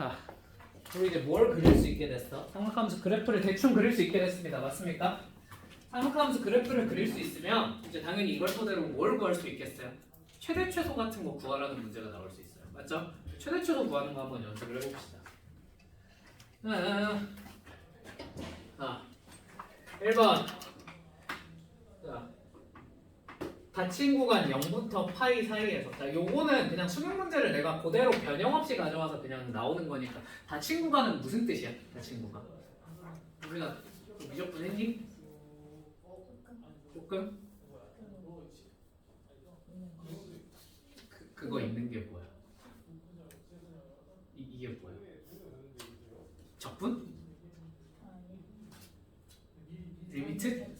자, 우리 이제 뭘 그릴 수 있게 됐어? 삼각함수 그래프를 대충 그릴 수 있게 됐습니다. 맞습니까? 삼각함수 그래프를 그릴 수 있으면 이제 당연히 이걸 토대로 뭘 구할 수 있겠어요? 최대 최소 같은 거 구하라는 문제가 나올 수 있어요. 맞죠? 최대 최소 구하는 거 한번 연습을 해봅시다. 1번. 자, 닫힌 구간 0부터 파이 사이에서. 자, 요거는 그냥 수능 문제를 내가 그대로 변형 없이 가져와서 그냥 나오는 거니까. 닫힌 구간은 무슨 뜻이야? 닫힌 구간. 우리가 미적분 했니? 조금? 그거 있는 게 뭐야? 이게 뭐야? 적분? 리미트?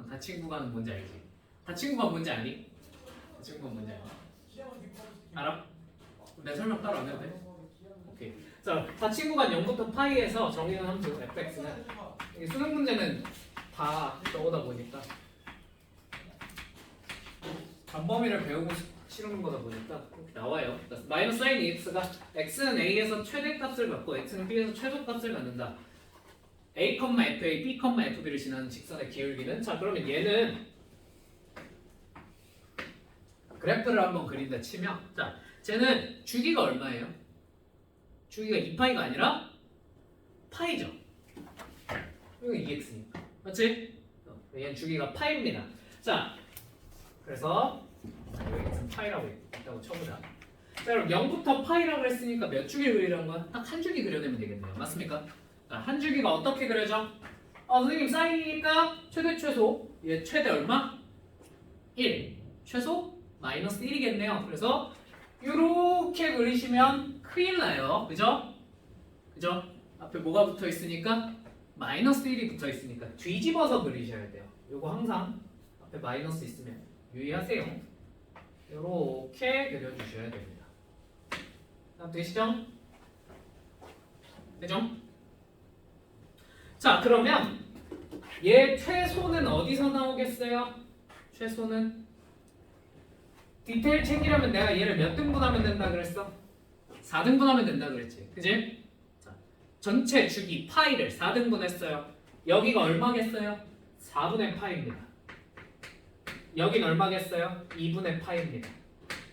닫힌 구간은 뭔지 알지? 닫힌 구간 뭔지 아니? 닫힌 구간 뭔지 알아? 알아? 내 설명 따로 안 해도 돼? 오케이. 자, 닫힌 구간 0부터 파이에서 정의는 함수 fx는 수능 문제는 다 저거다 보니까 반범위를 배우고 치르는 거다 보니까 이렇게 나와요. 마이너스 사인 ex가 x는 a에서 최대값을 갖고 x는 b에서 최소값을 갖는다. a, fa, b, fb를 지나는 직선의 기울기는 자 그러면 얘는 그래프를 한번 그린다 치면 자 쟤는 주기가 얼마예요? 주기가 2파이가 아니라 파이죠. 이거 2x니까 맞지? 얘는 주기가 파입니다. 자 그래서 여기 x는 파이라고 있다고 쳐보자. 자 그럼 0부터 파이라고 했으니까 몇 주기 그리라는 거야? 딱 한 주기 그려내면 되겠네요. 맞습니까? 자, 한 주기가 어떻게 그려져? 선생님 사인이니까 최대 최소 얘 최대 얼마? 1 최소 마이너스 1이겠네요. 그래서 이렇게 그리시면 큰일 나요. 그죠? 그죠? 앞에 뭐가 붙어 있으니까 마이너스 1이 붙어 있으니까 뒤집어서 그리셔야 돼요. 요거 항상 앞에 마이너스 있으면 유의하세요. 이렇게 그려주셔야 됩니다. 되시죠? 되죠? 자 그러면 얘 최소는 어디서 나오겠어요? 최소는 디테일 챙기려면 내가 얘를 몇 등분하면 된다 그랬어? 4등분하면 된다 그랬지 그지? 자, 전체 주기 파이를 4등분했어요. 여기가 얼마겠어요? 4분의 파이입니다. 여긴 얼마겠어요? 2분의 파이입니다.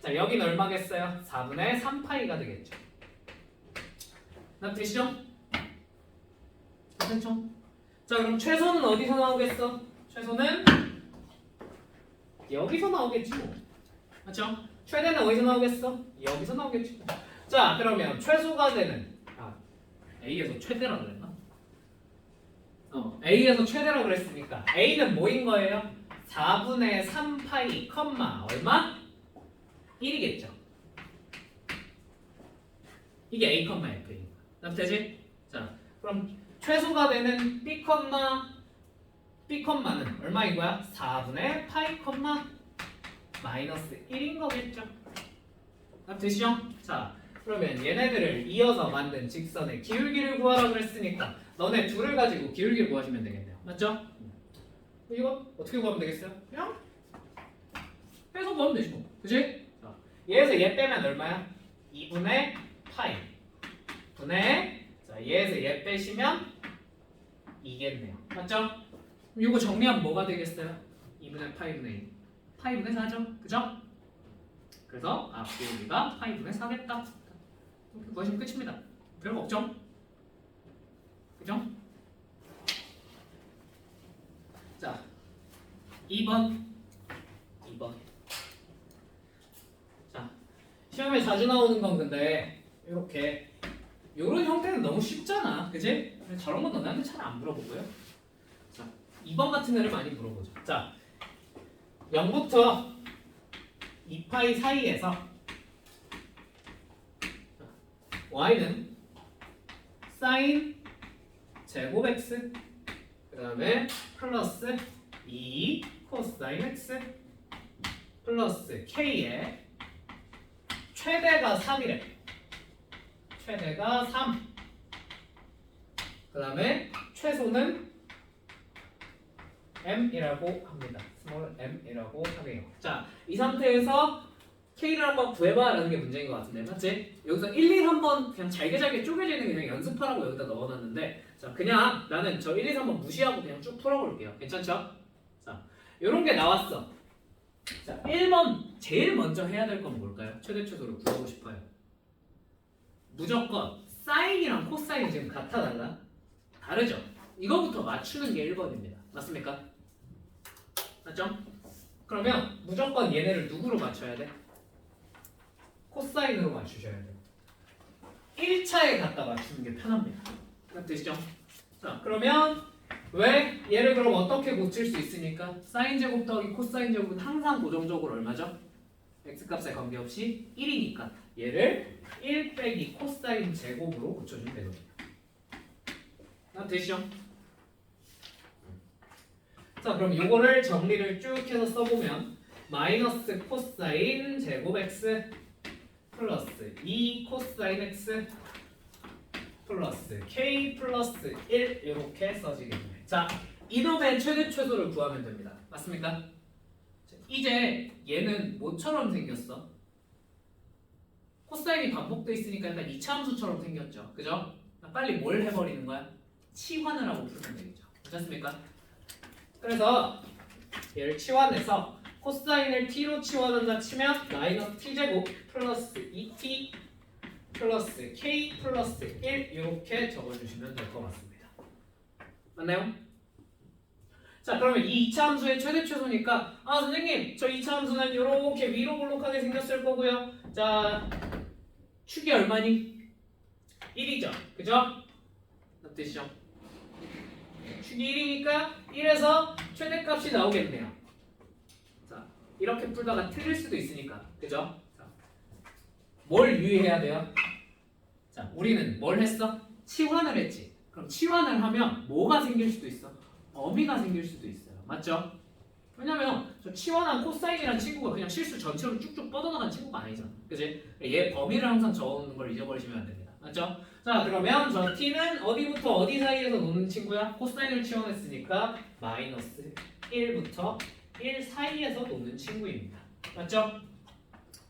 자 여긴 얼마겠어요? 4분의 3파이가 되겠죠. 나 되시죠? 괜찮죠? 자 그럼 최소는 어디서 나오겠어? 최소는 여기서 나오겠지 뭐. 맞죠? 최대는 어디서 나오겠어? 여기서 나오겠지. 자 그러면 최소가 되는 A에서 최대라 그랬나? A에서 최대라 그랬으니까 A는 뭐인 거예요? 4분의 3파이 컴마 얼마? 1이겠죠. 이게 A 컴마 F인 거야. 되지? 자 그럼 최소가 되는 B 컴마는 얼마인 거야? 4분의 파이 컴마 마이너스 1인 거겠죠. 되시죠? 자 그러면 얘네들을 이어서 만든 직선의 기울기를 구하라 그랬으니까 너네 둘을 가지고 기울기를 구하시면 되겠네요. 맞죠? 이거 어떻게 구하면 되겠어요? 그냥 빼서 구하면 되지 뭐. 그치? 자, 얘에서 얘 빼면 얼마야? 2분의 파이 분의 자 얘에서 얘 빼시면 2겠네요. 맞죠? 이거 정리하면 뭐가 되겠어요? 2분의 파이분의 2 파이분의 4죠? 그죠? 그래서 기울기가 파이분의 4겠다. 이렇게 구하시면 끝입니다. 별거 없죠? 그죠? 자 2번 자 시험에 자주 나오는 건 근데 이렇게 이런 형태는 너무 쉽잖아 그치? 저런 건 너네한테 잘 안 물어보고요. 자 2번 같은 애를 많이 물어보죠. 자 0부터 2파이 사이에서 y는 사인 제곱 x 그 다음에 플러스 2 코사인 x 플러스 k의 최대가 3이래. 최대가 3 그 다음에 최소는 m이라고 합니다. 스몰 m이라고 하네요. 자, 이 상태에서 K를 한번 구해봐라는 게 문제인 것 같은데 맞지? 여기서 1, 2, 3번 그냥 잘게 쪼개지는 게 그냥 연습하라고 여기다 넣어놨는데 자 그냥 나는 저 1, 2, 3번 무시하고 그냥 쭉 풀어볼게요. 괜찮죠? 자 요런 게 나왔어. 자 1번 제일 먼저 해야 될 건 뭘까요? 최대 최소를 구하고 싶어요. 무조건 사인이랑 코사인이 지금 같아 달라? 다르죠? 이거부터 맞추는 게 1번입니다. 맞습니까? 맞죠? 그러면 무조건 얘네를 누구로 맞춰야 돼? 코사인으로 맞추셔야 돼요. 1차에 갖다 맞추는 게 편합니다. 되시죠? 자, 그러면 왜 얘를 그럼 어떻게 고칠 수 있으니까 사인 제곱 더하기 코사인 제곱은 항상 고정적으로 얼마죠? x값에 관계없이 1이니까 얘를 1 빼기 코사인 제곱으로 고쳐주면 되거든요. 되시죠? 자, 그럼 요거를 정리를 쭉 해서 써보면 마이너스 코사인 제곱 x 플러스 2 코사인 x 플러스 k 플러스 1 이렇게 써지겠네요. 자, 이놈의 최대 최소를 구하면 됩니다. 맞습니까? 이제 얘는 뭐처럼 생겼어? 코사인이 반복돼 있으니까 일단 2차 함수처럼 생겼죠. 그죠? 빨리 뭘 해버리는 거야? 치환을 하고 풀면 되겠죠. 괜찮습니까? 그래서 얘를 치환해서 코사인을 t로 치환한다 치면 마이너스 t제곱 플러스 2t 플러스 k 플러스 1 이렇게 적어주시면 될 것 같습니다. 맞나요? 자 그러면 이 2차 함수의 최대 최소니까 아 선생님 저 2차 함수는 이렇게 위로 볼록하게 생겼을 거고요. 자 축이 얼마니? 1이죠. 그죠? 되시죠? 축이 1이니까 1에서 최대값이 나오겠네요. 자 이렇게 풀다가 틀릴 수도 있으니까 그죠? 자, 뭘 유의해야 돼요? 자 우리는 뭘 했어? 치환을 했지. 그럼 치환을 하면 뭐가 생길 수도 있어? 범위가 생길 수도 있어요. 맞죠? 왜냐면 저 치환한 코사인이라는 친구가 그냥 실수 전체로 쭉쭉 뻗어나간 친구가 아니잖아. 그지? 얘 범위를 항상 적어놓는 걸 잊어버리시면 안 됩니다. 맞죠? 자 그러면 저 t는 어디부터 어디 사이에서 노는 친구야? 코사인을 치환했으니까 마이너스 1부터 1 사이에서 노는 친구입니다. 맞죠?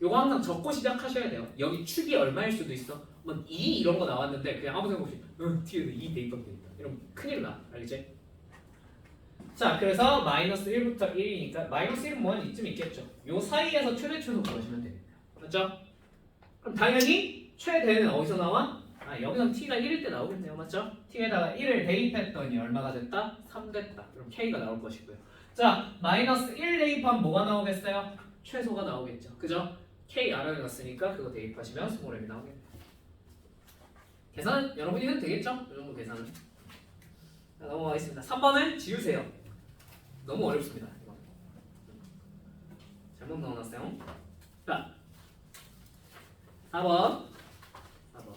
요거 항상 적고 시작하셔야 돼요. 여기 축이 얼마일 수도 있어? 뭐 2 이런 거 나왔는데 그냥 아무 생각 없이 t에는 2 대입하면 다 이러면 큰일 나. 알겠지? 자 그래서 마이너스 1부터 1이니까 마이너스 1은 뭐 한 이쯤 있겠죠. 요 사이에서 최대 최소 구하시면 됩니다. 맞죠? 그럼 당연히 최대는 어디서 나와? 아 여기선 t가 1일 때 나오겠네요. 맞죠? t에다가 1을 대입했더니 얼마가 됐다? 3 됐다. 그럼 k가 나올 것이고요. 자 마이너스 1 대입하면 뭐가 나오겠어요? 최소가 나오겠죠. 그죠? k 알아놨으니까 그거 대입하시면 스몰m이 나오겠네요. 계산은 여러분이 해도 되겠죠? 이 정도 계산은. 자, 넘어가겠습니다. 3번은 지우세요. 너무 어렵습니다. 이거. 잘못 넣어놨어요. 자, 4번. 4번.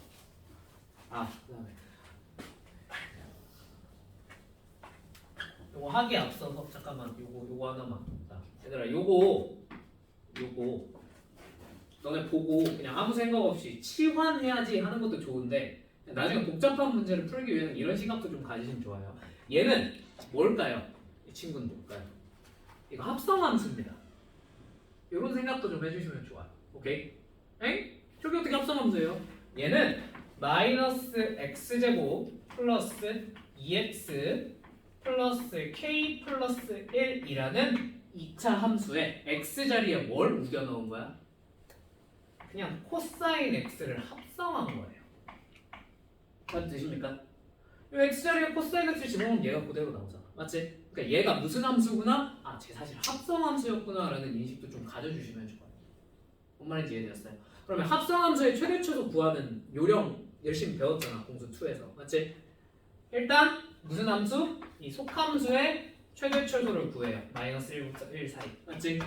아, 그다음에 요거 하기에 앞서서 잠깐만 요거 하나만. 자, 얘들아 요거 너네 보고 그냥 아무 생각 없이 치환해야지 하는 것도 좋은데 나중에 복잡한 문제를 풀기 위해서 이런 시각도 좀 가지시면 좋아요. 얘는 뭘까요? 이 친구는 뭘까요? 이거 합성함수입니다. 이런 생각도 좀 해주시면 좋아요. 오케이? 엥? 저게 어떻게 합성함수예요? 얘는 마이너스 x제곱 플러스 2x 플러스 k 플러스 1이라는 2차 함수에 x 자리에 뭘 우겨 넣은 거야? 그냥 코사인 x를 합성한 거예요. 맞 되십니까? 이 x 자리에 코사인 x를 집어넣으면 얘가 그대로 나오잖아. 맞지? 그러니까 얘가 무슨 함수구나? 아, 쟤 사실 합성함수였구나 라는 인식도 좀 가져주시면 좋아요. 뭔 말인지 이해되셨어요? 그러면 합성함수의 최대 최소 구하는 요령 열심히 배웠잖아. 공수 2에서. 맞지? 일단 무슨 함수? 이 속함수의 최대 최소를 구해요. 마이너스 1부터 1 사이. 맞지?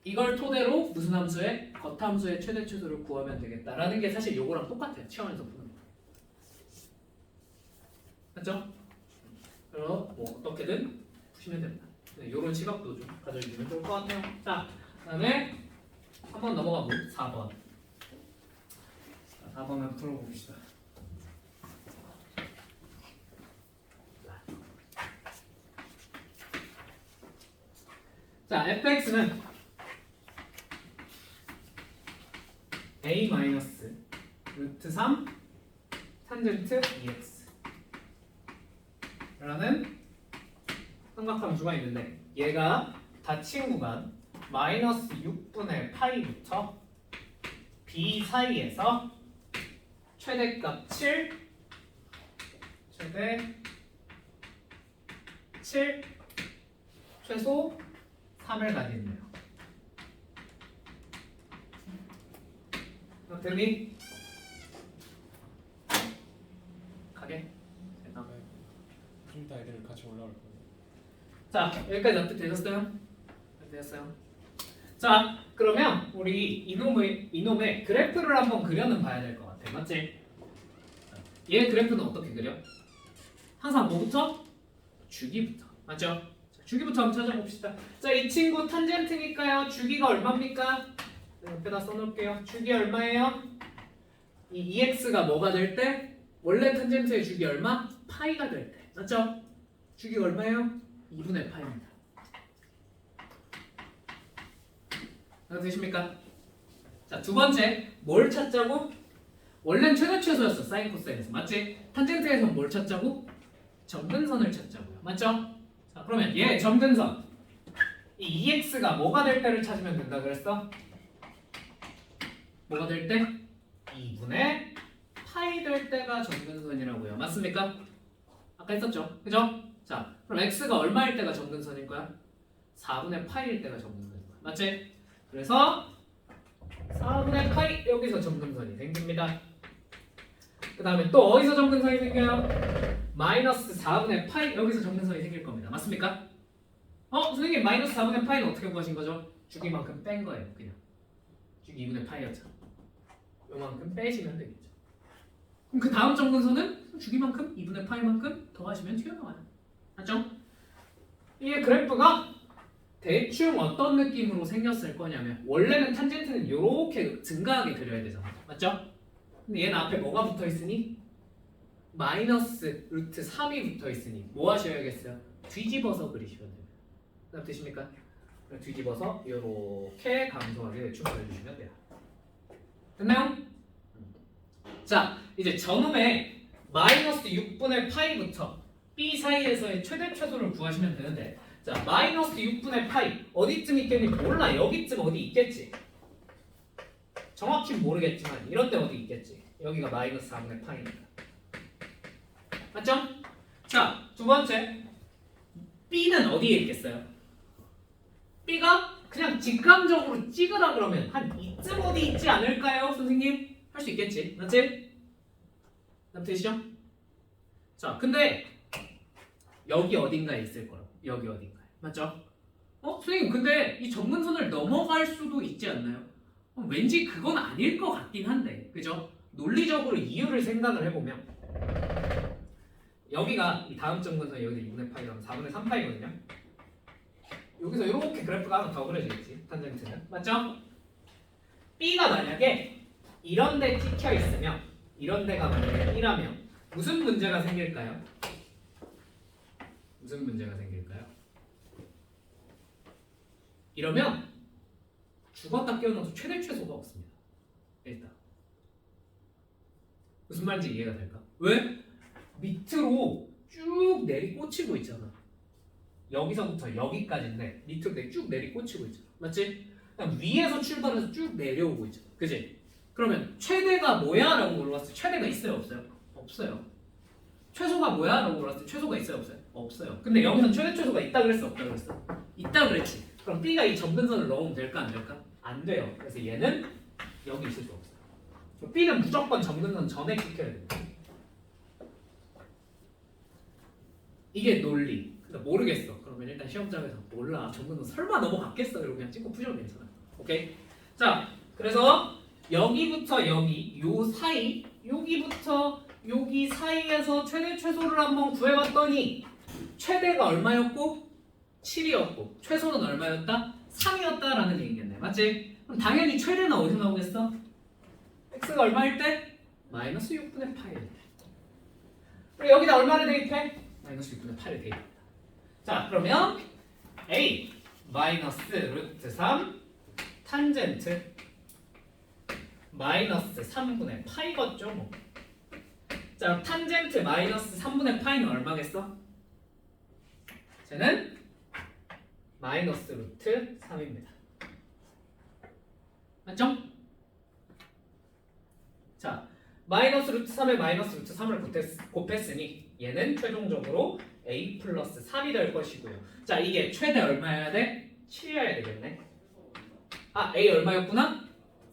이걸 토대로 무슨 함수의 겉함수의 최대 최소를 구하면 되겠다라는 게 사실 요거랑 똑같아요. 치환해서 푸는 거. 맞죠? 그래서 뭐 어떻게든 푸시면 됩니다. 네, 요런 시각도 좀 가져주시면 좋을 것 같아요. 자, 그다음에 한번 넘어가고 4번. 자, 4번을 풀어봅시다. 자, fx는 a 마이너스 루트 3 탄젠트 EX 라는 삼각함수가 있는데 얘가 닫힌 구간 마이너스 6분의 파이부터 b 사이에서 최대값 7 최대 7 최소 3을 가지네요. 어떻니? 가게? 좀 이따 애들 같이 올라올 거예요. 자, 여기까지 납득되셨어요? 되셨어요? 자, 그러면 우리 이놈의 그래프를 한번 그려는 봐야 될 것 같아. 맞지? 얘 그래프는 어떻게 그려? 항상 뭐부터? 주기부터. 맞죠? 자, 주기부터 한번 찾아봅시다. 자, 이 친구 탄젠트니까요. 주기가 얼마입니까? 옆에다 써놓을게요. 주기 얼마예요? 이 EX가 뭐가 될 때? 원래 탄젠트의 주기 얼마? 파이가 될 때. 맞죠? 주기가 얼마예요? 2분의 파이입니다. 되십니까? 자, 두 번째 뭘 찾자고? 원래는 최대 최소였어. 사인 코사인에서. 맞지? 탄젠트에서 뭘 찾자고? 점근선을 찾자고요. 맞죠? 자, 그러면 얘 점근선 이 EX가 뭐가 될 때를 찾으면 된다 그랬어? 뭐가 될 때? 2분의 파이 될 때가 점근선이라고요. 맞습니까? 아까 했었죠. 그죠? 자, 그럼 X가 얼마일 때가 점근선일 거야? 4분의 파이일 때가 점근선일 거야. 맞지? 그래서 4분의 파이 여기서 점근선이 생깁니다. 그 다음에 또 어디서 점근선이 생겨요? 마이너스 4분의 파이 여기서 점근선이 생길 겁니다. 맞습니까? 선생님 마이너스 4분의 파이는 어떻게 구하신 거죠? 주기만큼 뺀 거예요. 그냥 주기 2분의 파이였죠. 요만큼 빼시면 되겠죠. 그럼 그 다음 점근선은 주기만큼 2분의 파이만큼 더하시면 튀어나와요. 맞죠? 이 그래프가 대충 어떤 느낌으로 생겼을 거냐면 원래는 탄젠트는 이렇게 증가하게 그려야 되잖아. 맞죠? 근데 얘는 앞에 뭐가 붙어 있으니? 마이너스 루트 3이 붙어 있으니 뭐 하셔야겠어요? 뒤집어서 그리시면 돼요. 그다음 되십니까? 뒤집어서 이렇게 감소하게 대충 그려주시면 돼요. 됐나요? 자, 이제 저놈의 마이너스 6분의 파이부터 b 사이에서의 최대 최소를 구하시면 되는데 자, 마이너스 6분의 파이 어디쯤 있겠니? 몰라. 여기쯤 어디 있겠지. 정확히 모르겠지만 이런 데 어디 있겠지. 여기가 마이너스 4분의 파이니까. 맞죠? 자, 두 번째 b는 어디에 있겠어요? b가 그냥 직감적으로 찍으라 그러면 한 이쯤 어디 있지 않을까요? 선생님? 할 수 있겠지. 맞지? 되시죠? 자, 근데 여기 어딘가에 있을 거라고. 여기 어딘가에. 맞죠? 선생님 근데 이 점근선을 넘어갈 수도 있지 않나요? 왠지 그건 아닐 것 같긴 한데 그죠? 논리적으로 이유를 생각을 해보면 여기가 이 다음 점근선이 여기서 2분의 파이라면 4분의 3파이거든요. 여기서 이렇게 그래프가 하나 더 그려지겠지. 탄젠트는. 맞죠? B가 만약에 이런 데 찍혀 있으면 이런 데가 만약에 1하면 무슨 문제가 생길까요? 무슨 문제가 생길까요? 이러면 죽었다 깨어나서 최대 최소가 없습니다. 일단 무슨 말인지 이해가 될까? 왜? 밑으로 쭉 내리 꽂히고 있잖아. 여기서부터 여기까지인데 밑으로 쭉 내리 꽂히고 있잖아. 맞지? 그냥 위에서 출발해서 쭉 내려오고 있잖아. 그지? 그러면 최대가 뭐야? 라고 물어봤을 때 최대가 있어요? 없어요? 없어요. 최소가 뭐야? 라고 물어봤을 때 최소가 있어요? 없어요? 없어요. 근데 여기서 최대 최소가 있다 그랬어? 없다 그랬어? 있다 그랬지. 그럼 B가 이 점근선을 넣으면 될까? 안 될까? 안 돼요. 그래서 얘는 여기 있을 수 없어요. B는 무조건 점근선 전에 찍혀야 돼요. 이게 논리. 그러니까 모르겠어. 그러면 일단 시험장에서 몰라. 점근선 설마 넘어갔겠어? 이러고 그냥 찍고 푸셔도 괜찮아. 오케이? 자, 그래서 여기부터 여기 요 사이 여기부터 여기 사이에서 최대 최소를 한번 구해봤더니 최대가 얼마였고 7이었고 최소는 얼마였다? 3이었다라는 얘기겠네. 맞지? 그럼 당연히 최대는 어디서 나오겠어? x가 얼마일 때? 마이너스 6분의 8일 때. 그리고 여기다 얼마를 대입해? 마이너스 6분의 8을 대입합니다. 자, 그러면 a 마이너스 루트 3 탄젠트 마이너스 3분의 파이겠죠 뭐. 자 탄젠트 마이너스 3분의 파이는 얼마겠어? 쟤는 마이너스 루트 3입니다. 맞죠? 자 마이너스 루트 3에 마이너스 루트 3을 곱했으니 얘는 최종적으로 a 플러스 3이 될 것이고요. 자 이게 최대 얼마여야 돼? 7이어야 되겠네. 아 a 얼마였구나?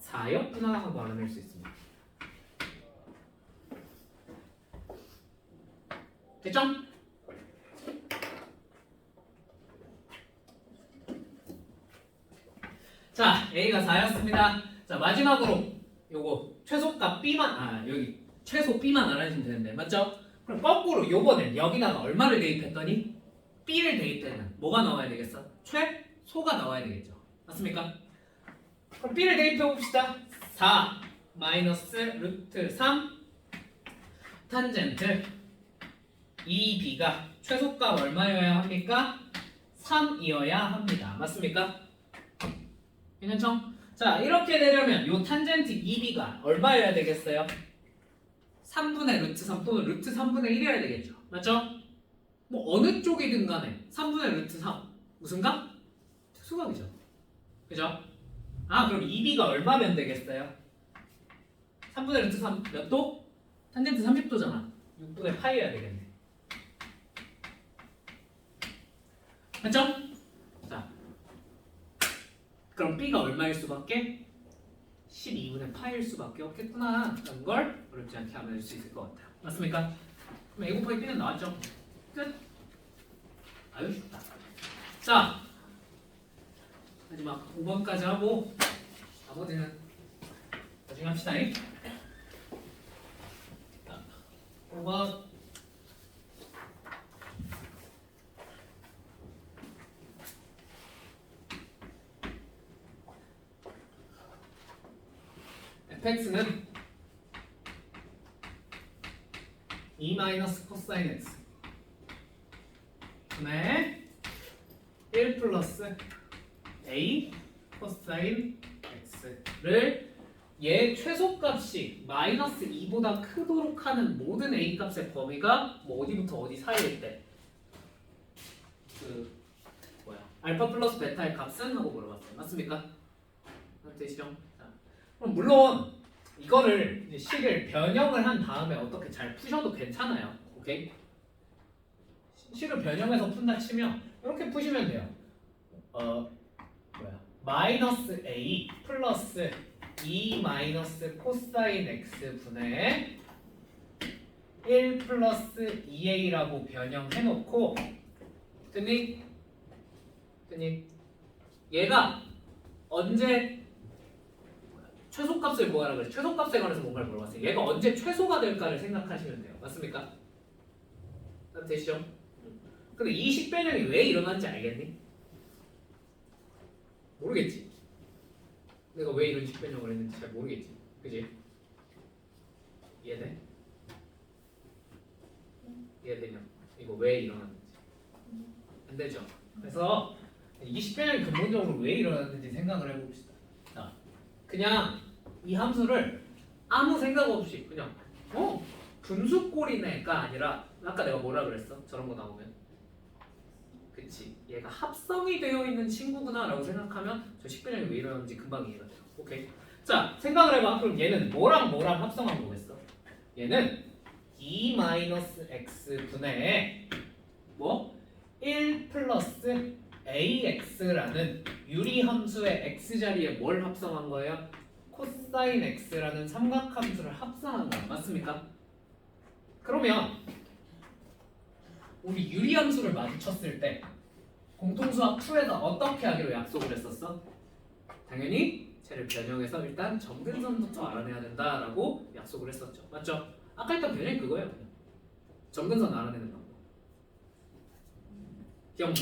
4였구나 하고 알아낼 수 있습니다. 됐죠? 자 a가 4였습니다. 자 마지막으로 요거 최소값 b만 여기 최소 b만 알아주시면 되는데 맞죠? 그럼 거꾸로 요번엔 여기다가 얼마를 대입했더니 b를 대입되면 뭐가 나와야 되겠어? 최소가 나와야 되겠죠. 맞습니까? 그럼 b를 대입해 봅시다. 4 마이너스 루트 3 탄젠트 2b가 최소값 얼마여야 합니까? 3이어야 합니다. 맞습니까? 괜찮죠? 자 이렇게 되려면 요 탄젠트 2b가 얼마여야 되겠어요? 3분의 루트 3 또는 루트 3분의 1이어야 되겠죠. 맞죠? 뭐 어느 쪽이든 간에 3분의 루트 3 무슨 값? 특수각이죠. 그죠? 아 그럼 2b가 얼마면 되겠어요? 3분의 루트 3 몇 도? 탄젠트 30도잖아. 6분의 파이여야 되겠네. 맞죠? 자 그럼 b가 얼마일 수밖에? 12분의 파일 수밖에 없겠구나 라는 걸 어렵지 않게 알아낼 수 있을 것 같아요. 맞습니까? 그럼 a 곱하기 b는 나왔죠? 끝! 아유 쉽다. 자 마지막 5번까지 하고 나머지는 나중에 합시다. 5번 fx는 2 마이너스 코사인 x 분의 1 플러스 a 코사인 x를 얘 최소값이 마이너스 2보다 크도록 하는 모든 a 값의 범위가 뭐 어디부터 어디 사이일 때 그 뭐야 알파 플러스 베타의 값은 하고 물어봤어요. 맞습니까? 되시죠? 그럼 물론 이거를 이제 식을 변형을 한 다음에 어떻게 잘 푸셔도 괜찮아요. 오케이? 식을 변형해서 푼다 치면 이렇게 푸시면 돼요. 마이너스 a 플러스 2 마이너스 코사인 x 분의 1 플러스 2a라고 변형해놓고 됐니? 얘가 언제 최소값을 뭐하라 그래? 최소값에 관해서 뭔가를 물어봤어요. 얘가 언제 최소가 될까를 생각하시면 돼요. 맞습니까? 되시죠? 근데 이 식변형이 왜 일어난지 알겠니? 모르겠지. 내가 왜 이런 식변형을 했는지 잘 모르겠지. 그지? 이해돼? 이해되냐? 이거 왜 일어났는지 안 되죠? 그래서 이 식변형이 근본적으로 왜 일어났는지 생각을 해봅시다. 자, 그냥 이 함수를 아무 생각 없이 그냥 분수꼴이네가 아니라 아까 내가 뭐라 그랬어? 저런 거 나오면 그치 얘가 합성이 되어 있는 친구구나 라고 생각하면 저 식변형이 왜 이러는지 금방 이해가 돼요. 오케이. 자 생각을 해봐. 그럼 얘는 뭐랑 뭐랑 합성한 거겠어? 얘는 2-x 분의 뭐? 1 플러스 ax라는 유리함수의 x자리에 뭘 합성한 거예요? 코사인 x라는 삼각함수를 합성한 거야. 맞습니까? 그러면 우리 유리함수를 마주쳤을 때 공통수학 2에서 어떻게 하기로 약속을 했었어? 당연히 쟤를 변형해서 일단 점근선부터 알아내야 된다라고 약속을 했었죠. 맞죠? 아까 했던 변형이 그거예요. 그냥. 점근선 알아내는 방법. 기억나?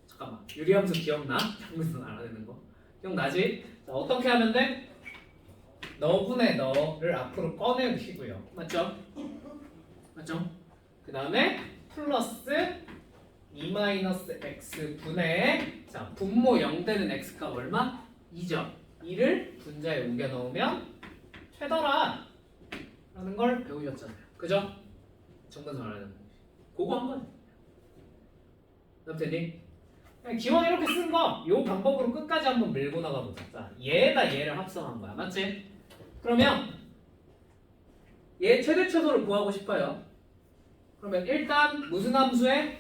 잠깐만. 유리함수 기억나? 점근선 알아내는 거. 기억나지? 자, 어떻게 하면 돼? 너분의 너를 앞으로 꺼내시고요. 맞죠? 맞죠? 그 다음에 플러스 2-x 분의 분모 0 되는 x가 얼마? 2죠. 2를 분자에 옮겨 넣으면 최더라 라는 걸 배우셨잖아요. 그죠? 정근선 말하는 그거 한 번. 남편님 그냥 기왕 이렇게 쓴 거 요 방법으로 끝까지 한번 밀고 나가보자. 자, 얘가 얘를 합성한 거야. 맞지? 그러면 얘 최대 최소를 구하고 싶어요. 그러면 일단 무슨 함수의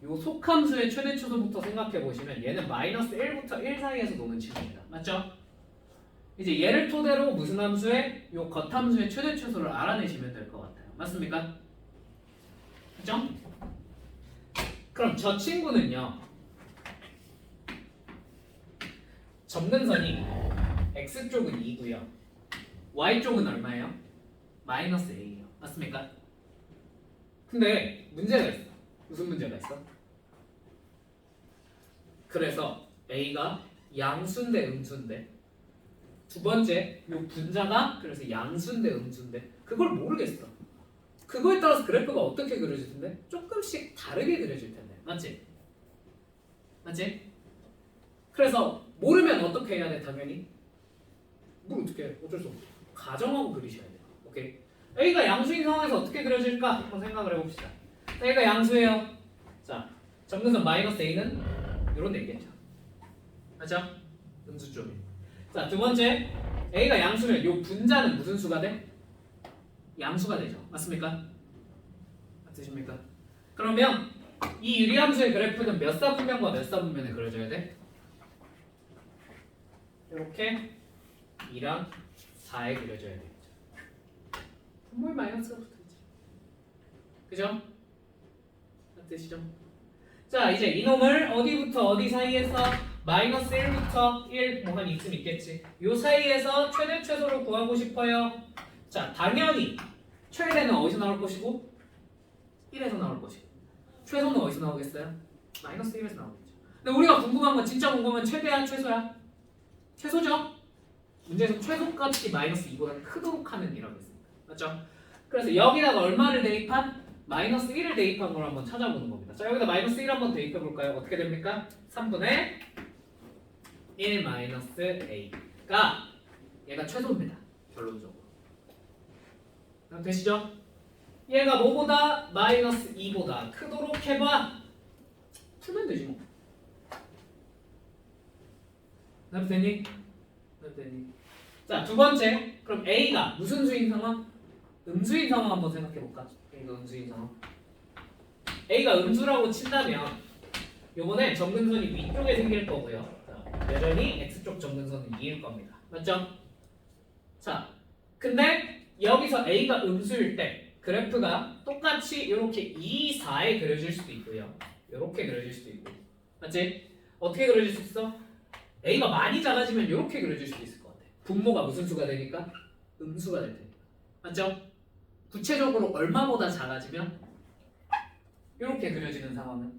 요 속함수의 최대 최소부터 생각해 보시면 얘는 마이너스 1부터 1 사이에서 노는 친구입니다. 맞죠? 이제 얘를 토대로 무슨 함수의 요 겉함수의 최대 최소를 알아내시면 될 것 같아요. 맞습니까? 그죠? 그럼 저 친구는요. 점근선이 x쪽은 2고요. y쪽은 얼마예요? 마이너스 a예요. 맞습니까? 근데 문제가 있어. 무슨 문제가 있어? 그래서 a가 양수인데 음수인데 두 번째 요 분자가 그래서 양수인데 음수인데 그걸 모르겠어. 그거에 따라서 그래프가 어떻게 그려질 텐데? 조금씩 다르게 그려질 텐데. 맞지? 맞지? 그래서 모르면 어떻게 해야 돼? 당연히 뭘 어떻게 해? 어쩔 수 없어. 가정하고 그리셔야 돼요. 오케이? A가 양수인 상황에서 어떻게 그려질까? 한번 생각을 해봅시다. A가 양수예요. 자, 점근선 마이너스 A는 이런 데 있겠죠. 맞죠? 음수 쪽에. 자, 두 번째 A가 양수면 이 분자는 무슨 수가 돼? 양수가 되죠. 맞습니까? 맞으십니까? 그러면 이 유리함수의 그래프는 몇 사분면과 몇 사분면에 그려져야 돼? 이렇게 2랑 4에 그려져야 되겠죠. 분모에 마이너스가 붙어있지. 그죠? 뜻이죠? 자, 이제 이놈을 어디부터 어디 사이에서 마이너스 1부터 1 뭐 한 이쯤 있겠지. 요 사이에서 최대 최소를 구하고 싶어요. 자, 당연히 최대는 어디서 나올 것이고 1에서 나올 것이고 최소는 어디서 나오겠어요? 마이너스 1에서 나오겠죠. 근데 우리가 궁금한 건 진짜 궁금한 최대야 최소야? 최소죠? 문제에서 최소값이 마이너스 2보다 크도록 하는 이라고 했습니다. 맞죠? 그래서 여기다가 얼마를 대입한? 마이너스 1을 대입한 걸 한번 찾아보는 겁니다. 자, 여기다 마이너스 1 한번 대입해 볼까요? 어떻게 됩니까? 3분의 1 마이너스 a가 얘가 최소입니다. 결론적으로. 그럼 되시죠? 얘가 뭐보다? 마이너스 2보다 크도록 해봐. 풀면 되지 뭐. 그럼 되니? 자, 두 번째. 그럼 A가 무슨 수인 상황? 음수인 상황 한번 생각해 볼까? A가 음수인 상황. A가 음수라고 친다면 요번에 점근선이 위쪽에 생길 거고요. 자, 여전히 X쪽 점근선은 2일 겁니다. 맞죠? 자, 근데 여기서 A가 음수일 때 그래프가 똑같이 이렇게 2, 4에 그려질 수도 있고요. 이렇게 그려질 수도 있고. 맞지? 어떻게 그려질 수 있어? A가 많이 작아지면 이렇게 그려질 수도 있을 것 같아. 분모가 무슨 수가 되니까? 음수가 될 테니까. 맞죠? 구체적으로 얼마보다 작아지면 이렇게 그려지는 상황은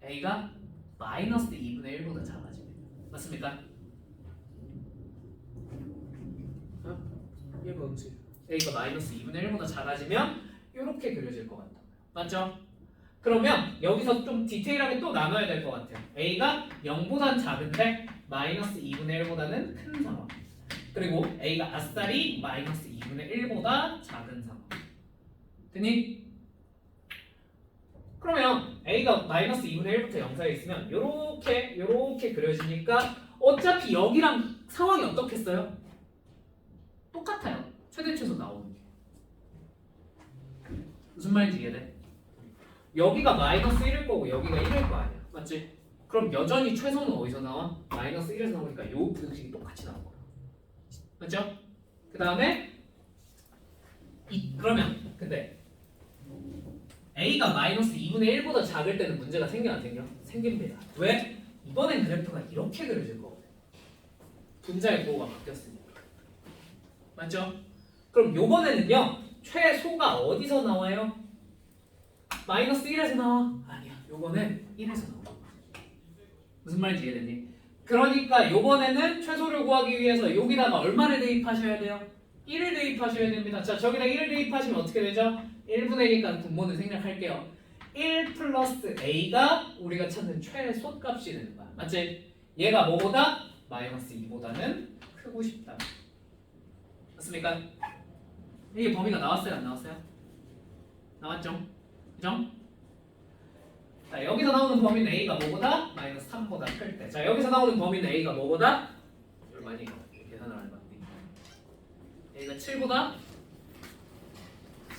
A가 마이너스 2분의 1보다 작아집니다. 맞습니까? 얘가 음수. A가 마이너스 2분의 1보다 작아지면 이렇게 그려질 것 같다. 맞죠? 그러면 여기서 좀 디테일하게 또 나눠야 될 것 같아요. A가 0보단 작은데 마이너스 2분의 1보다는 큰 상황. 그리고 A가 아싸리 마이너스 2분의 1보다 작은 상황. 되니? 그러면 A가 마이너스 2분의 1부터 0 사이에 있으면 요렇게 그려지니까 어차피 여기랑 상황이 어떻겠어요? 똑같아요. 최대 최소 나오는 게. 무슨 말인지 이해돼? 여기가 마이너스 1일 거고 여기가 1일 거 아니야. 맞지? 그럼 여전히 최소는 어디서 나와? 마이너스 1에서 나오니까 요 부등식이 똑같이 나온 거야. 맞죠? 그 다음에 그러면 근데 A가 마이너스 2분의 1보다 작을 때는 문제가 생겨 안 생겨? 생깁니다. 왜? 이번엔 그래프가 이렇게 그려질 거거든. 분자의 부호가 바뀌었으니까. 맞죠? 그럼 요번에는요 최소가 어디서 나와요? 마이너스 1에서 나와? 아니야. 요번엔 1에서 나와. 무슨 말인지 이해되니? 그러니까 요번에는 최소를 구하기 위해서 여기다가 얼마를 대입하셔야 돼요? 1을 대입하셔야 됩니다. 자, 저기다 1을 대입하시면 어떻게 되죠? 1분의 1이니까 분모는 생략할게요. 1 플러스 A가 우리가 찾는 최소값이 되는 거야. 맞지? 얘가 뭐보다? 마이너스 2보다는 크고 싶다. 맞습니까? 이게 범위가 나왔어요 안 나왔어요? 나왔죠? 그죠? 자 여기서 나오는 범위는 a가 뭐보다? 마이너스 3보다 클 때. 자 여기서 나오는 범위는 a가 뭐보다? 얼마니? 계산을 안 해봤니? a가 7보다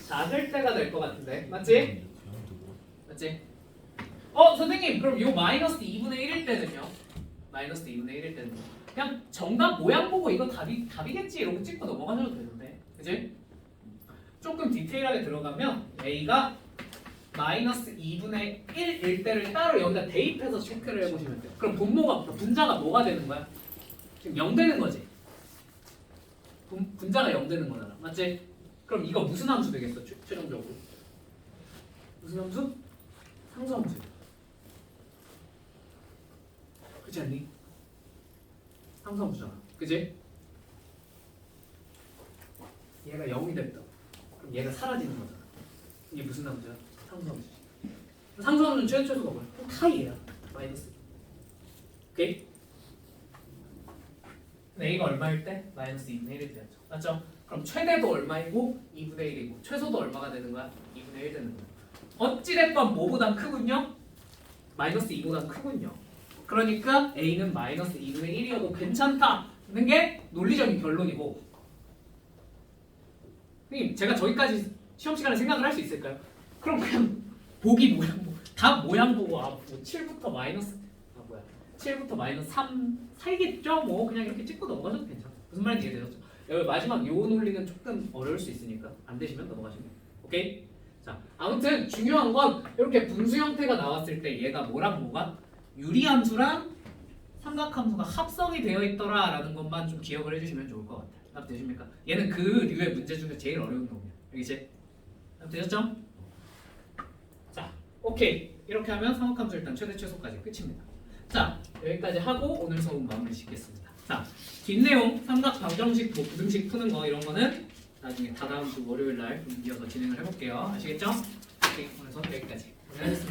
작을 때가 될 것 같은데 맞지? 맞지? 선생님 그럼 요 마이너스 2분의 1일 때는요? 마이너스 2분의 1일 때는 그냥 정답 모양 보고 이거 답이겠지 이러고 찍고 넘어가셔도 되는데 그지? 조금 디테일하게 들어가면 a가 마이너스 2분의 1일 때를 따로 여기다 대입해서 체크를 해보시면 돼요. 그럼 분자가 뭐가 되는 거야? 지금 0 되는 거지? 분자가 0 되는 거잖아 맞지? 그럼 이거 무슨 함수 되겠어 최종적으로? 무슨 함수? 상수함수. 그렇지 않니? 상수함수잖아 그지? 얘가 0이 됐다 그럼 얘가 사라지는 거잖아. 이게 무슨 함수야? 상수함수지. 상수함수는 최소가 뭐야? 다 얘야. 마이너스. 오케이? a가 얼마일 때? 마이너스 2분의 1일 때였죠. 맞죠? 그럼 최대도 얼마이고 2분의 1이고 최소도 얼마가 되는 거야? 2분의 1 되는 거야. 어찌됐건 뭐보단 크군요? 마이너스 2보단 크군요. 그러니까 a는 마이너스 2분의 1이어도 괜찮다는 게 논리적인 결론이고 선생님 제가 저기까지 시험 시간에 생각을 할 수 있을까요? 그럼 그냥 보기 모양 답 모양 보고 뭐 7부터 마이너스 7부터 마이너스 3 사이겠죠? 뭐 그냥 이렇게 찍고 넘어가셔도 괜찮아요. 무슨 말인지 이해되셨죠? 여기 마지막 요 논리는 조금 어려울 수 있으니까 안 되시면 넘어가시면 돼요. 오케이? 자 아무튼 중요한 건 이렇게 분수 형태가 나왔을 때 얘가 뭐랑 뭐가 유리함수랑 삼각함수가 합성이 되어 있더라라는 것만 좀 기억을 해주시면 좋을 것 같아요. 답 되십니까? 얘는 그 류의 문제 중에 제일 어려운 놈이에요. 알겠지? 답 되셨죠? 자, 오케이. 이렇게 하면 삼각함수 일단 최대 최소까지 끝입니다. 자, 여기까지 하고 오늘 수업 마무리 짓겠습니다. 자, 뒷내용 삼각 방정식, 뭐 부등식 푸는 거 이런 거는 나중에 다다음 주 월요일 날 좀 이어서 진행을 해볼게요. 아시겠죠? 오케이, 오늘 수업 여기까지. 고생하셨습니다.